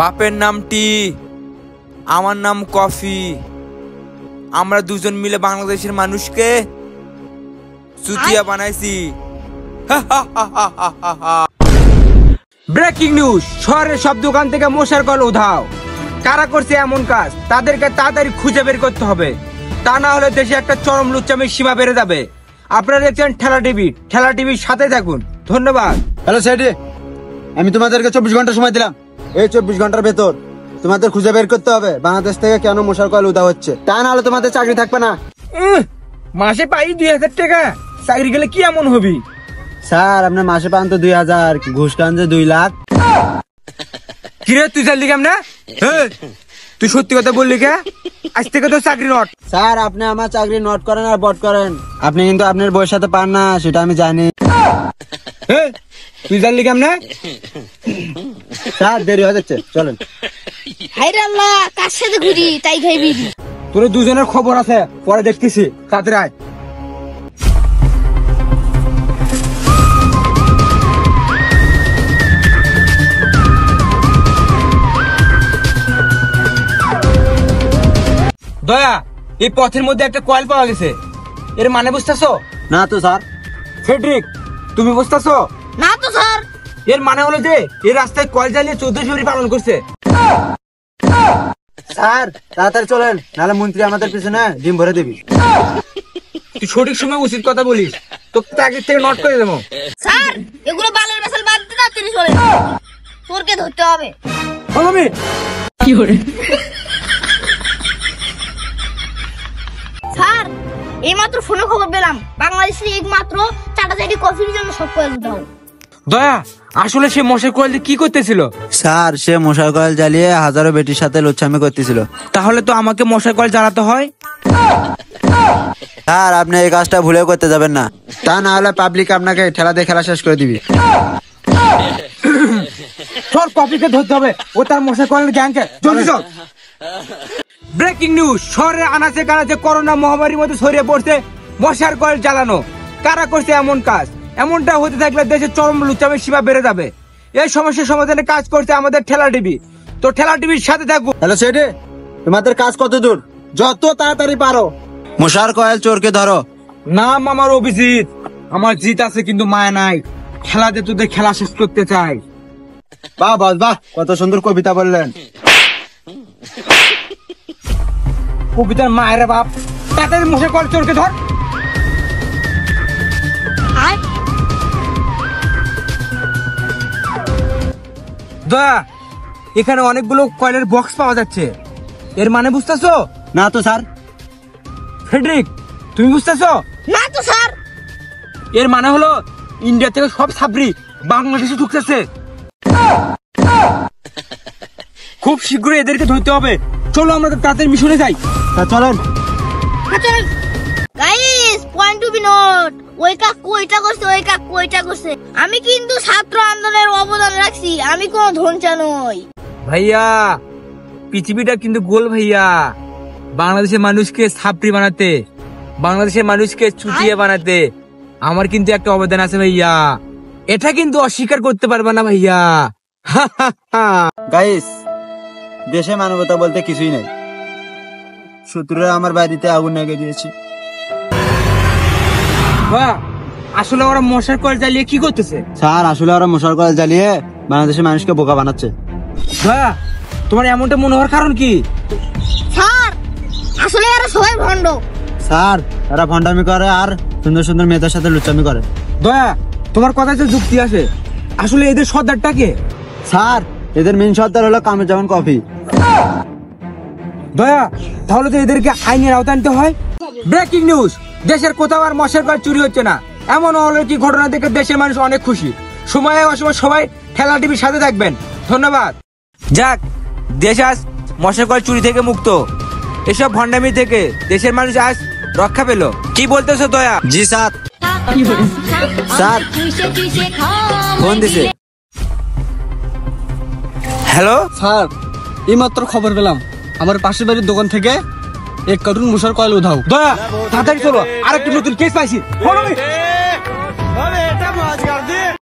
বাপের নাম টি, আমার নাম কফি। আমরা দুজন মিলে বাংলাদেশের মানুষকে চুতিয়া বানাইছি। ব্রেকিং নিউজ, শহরের সব দোকান থেকে মশার কল উধাও। কারা করছে এমন কাজ তাদেরকে তাড়াতাড়ি খুঁজে বের করতে হবে, তা না হলে দেশে একটা চরম লুচ্চামির সীমা বেড়ে যাবে। আপনারা দেখছেন ঠেলা টিভি, ঠেলা টিভির সাথে থাকুন। ধন্যবাদ। হ্যালো সেটি, আমি তোমাদেরকে 24 ঘন্টা সময় দিলাম। এই 24 ঘন্টার ভেতর তোমাদের খুঁজে বের করতে হবে বাংলাদেশ থেকে কেন মশার কয়েল উদা হচ্ছে, তা না হলে তোমাদের চাকরি থাকবে না। মাসে পাই 2000 টাকা, চাকরি গেলে কি এমন হবি? স্যার আপনার মাসে পান তো 2000, ঘুষ খান যে 2 লাখ। কিরে তুই চাইলি কেমন না? তুই সত্যি কথা বললি কে? আজ থেকে তো চাকরি নট। স্যার আপনি আমার চাকরি নোট করেন আর বট করেন, আপনি কিন্তু আপনার বইয়ের সাথে পান না, সেটা আমি জানি। তুই জানলি কেমন? স্যার দেরি হয়ে যাচ্ছে, চলেন। হায়রে আল্লাহ, কার সাথে ঘুরি তাই খাইবি। তোর দুজনের খবর আছে, পরে দেখতেছি। তাড়াতাড়ি আয়। দয়া, এই পথের মধ্যে একটা কয়েল পাওয়া গেছে, এর মানে বুঝতেছো? না তো স্যার। ফেডরিক, তুমি বুঝতেছো? না তো স্যার। এর মানে হলো যে এই রাস্তায় কয়েল জ্বালিয়ে 14 ফেব্রুয়ারি পালন করছে। স্যার তাড়াতাড়ি চলেন, নাহলে মন্ত্রী আমাদের পিছনে ডিম ভরে দিবি। তুই সঠিক সময় উচিত কথা বলিস, তোকে চাকরি থেকে নট করে দেবো। স্যার এগুলো বালের বেসাল বাদ দিন, তিনি চলে তোরকে ধরতে হবে। কি করে? স্যার এইমাত্র ফোনে খবর পেলাম বাংলাদেশে একমাত্র চাটাচাটি কফির জন্য সব কয়েল দাও। দয়া, আসলে সে মশার কয়েল কি করতেছিল? স্যার সে মশার কয়েল জ্বালিয়ে হাজারো বেটির সাথে লুচ্ছামি করতেছিল। তাহলে তো আমাকে মশার কয়েল জ্বালাতে হয়। স্যার আপনি এই কাজটা ভুলেও করতে যাবেন না, তা না হলে পাবলিক আপনাকে ঠেলা দিয়ে খেলা শেষ করে দিবি। চল, কপিকে ধরতে হবে, ও তার মশার কয়েলের গ্যাংকে। জলদি চল। ব্রেকিং নিউজ, শহরের আনাচে কানাচে করোনা মহামারীর মধ্যে ছড়িয়ে পড়ছে মশার কয়েল জ্বালানো। কারা করছে এমন কাজ? এমনটা হতে থাকলে দেশের চরম লুচ্চামির সীমা বেড়ে যাবে। এই সমস্যার সমাধানে কাজ করছে আমাদের ঠেলা টিভি, তো ঠেলা টিভির সাথে থাকুন। হ্যালো সেটি, তোমাদের কাজ কত দূর? যত তাড়াতাড়ি পারো মশার কয়েল চোরকে ধরো। নাম আমার অভিজিৎ, আমার জিত আছে কিন্তু মায়া নাই। খেলাতে তোদের খেলা শেষ করতে চাই। বাহ বাহ বাহ, কত সুন্দর কবিতা বললেন। কবিতার মায়ের বাপ, তাদের মশার কয়েল চোরকে ধর। দয়া, এখানে অনেকগুলো কয়েলের বক্স পাওয়া যাচ্ছে, এর মানে বুঝতেছো? না তো স্যার। ফেডরিক, তুমি বুঝতেছো? না তো স্যার। এর মানে হলো ইন্ডিয়া থেকে সব ছাবরি বাংলাদেশে ঢুকতেছে। খুব শীঘ্রই এদেরকে ধরতে হবে। চলো আমরা তাদের মিশনে যাই। চলেন। Guys, point to be note, ওই কাকু ওইটা করছে, ওই কাকু ওইটা করছে। আমি কিন্তু ছাত্র আন্দোলনের অবদান রাখছি, আমি কোনো ধনচা নই। ভাইয়া, পৃথিবীটা কিন্তু গোল ভাইয়া। বাংলাদেশের মানুষকে ছাপড়ি বানাতে, বাংলাদেশের মানুষকে চুটিয়ে বানাতে আমার কিন্তু একটা অবদান আছে ভাইয়া, এটা কিন্তু অস্বীকার করতে পারবে না ভাইয়া। গাইস, দেশে মানবতা বলতে কিছুই নেই। শত্রুরা আমার বাড়িতে আগুন লাগিয়ে দিয়েছে। আসলে ওরা মশার কয়েল জ্বালিয়ে কি করতেছে? স্যার আসলে ওরা মশার কয়েল জ্বালিয়ে বাংলাদেশের মানুষকে বোকা বানাচ্ছে। তোমার এমনটা মনে হওয়ার কারণ কি? স্যার আসলে এরা সবাই ভণ্ড। স্যার এরা ভণ্ডামি করে আর সুন্দর সুন্দর মেয়েদের সাথে লুচ্চামি করে। দয়া, তোমার কথায় তো যুক্তি আছে। আসলে এদের সর্দারটা কে? স্যার এদের মেন সর্দার হলো কামরুজ্জামান কফি। দয়া, তাহলে তো এদেরকে আইনের আওতায় আনতে হয়। ব্রেকিং নিউজ, দেশের কোথাও আর মশার কয়েল চুরি হচ্ছে না, এমন অলৌকিক ঘটনা দেখে দেশের মানুষ অনেক খুশি। সময়ে অসময় সবাই ঠেলা টিভির সাথে থাকবেন। ধন্যবাদ। যাক, দেশ আজ মশার কয়েল চুরি থেকে মুক্ত। এসব ভণ্ডামি থেকে দেশের মানুষ আজ রক্ষা পেল। কি বলতেছো দয়া? জি স্যার। স্যার ফোন দিছে। হ্যালো স্যার, এইমাত্র খবর পেলাম আমার পাশের বাড়ির দোকান থেকে 1 কার্টুন মশার কয়েল উধাও। দয়া, তাড়াতাড়ি চলো, আরেকটি নতুন কেস পাইছি।